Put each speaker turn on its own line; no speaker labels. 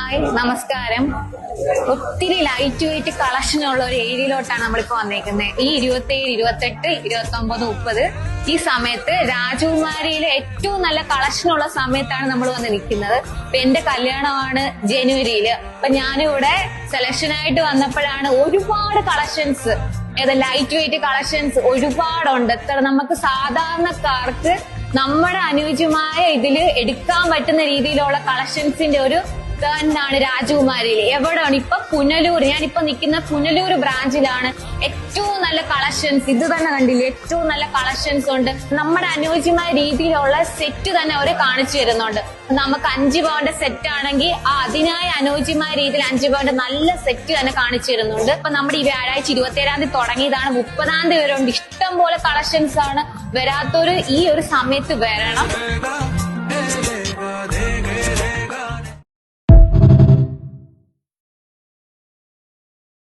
Hi, നമസ്കാരം. ഒത്തിരി light weight collection ഉള്ള ഒരു ഏരിയയിലോട്ടാണ് നമ്മളിപ്പോ വന്നേക്കുന്നത്. ഈ 27, 28, 29, 30 ഈ സമയത്ത് രാജകുമാരിയിലെ ഏറ്റവും നല്ല കളക്ഷൻ ഉള്ള സമയത്താണ് നമ്മൾ വന്ന് നിൽക്കുന്നത്. ഇപ്പൊ എന്റെ കല്യാണമാണ് ജനുവരിയില്. അപ്പൊ ഞാനിവിടെ സെലക്ഷൻ ആയിട്ട് വന്നപ്പോഴാണ് ഒരുപാട് കളക്ഷൻസ്, ലൈറ്റ് വെയിറ്റ് കളക്ഷൻസ് ഒരുപാടുണ്ട്. എത്ര നമുക്ക് സാധാരണക്കാർക്ക് നമ്മുടെ അനുയോജ്യമായ ഇതില് എടുക്കാൻ പറ്റുന്ന രീതിയിലുള്ള കളക്ഷൻസിന്റെ ഒരു തന്നെയാണ് രാജകുമാരിയിൽ. എവിടെയാണ് ഇപ്പൊ പുനലൂർ, ഞാനിപ്പോ നിൽക്കുന്ന പുനലൂർ ബ്രാഞ്ചിലാണ്. ഏറ്റവും നല്ല കളക്ഷൻസ്, ഇത് തന്നെ കണ്ടില്ലേ, ഏറ്റവും നല്ല കളക്ഷൻസ് ഉണ്ട്. നമ്മുടെ അനുയോജ്യമായ രീതിയിലുള്ള സെറ്റ് തന്നെ അവര് കാണിച്ചു തരുന്നുണ്ട്. നമുക്ക് 5 പവന്റെ സെറ്റ് ആണെങ്കിൽ അതിനായി അനുയോജ്യമായ രീതിയിൽ 5 പവന്റെ നല്ല സെറ്റ് തന്നെ കാണിച്ചു തരുന്നുണ്ട്. അപ്പൊ നമ്മുടെ ഈ വ്യാഴാഴ്ച 27-ാം തീയതി തുടങ്ങിയതാണ്, 30-ാം തീയതി വരെ ഉണ്ട്. ഇഷ്ടം പോലെ കളക്ഷൻസ് ആണ്. വരാത്തൊരു ഈ ഒരു സമയത്ത് വരണം.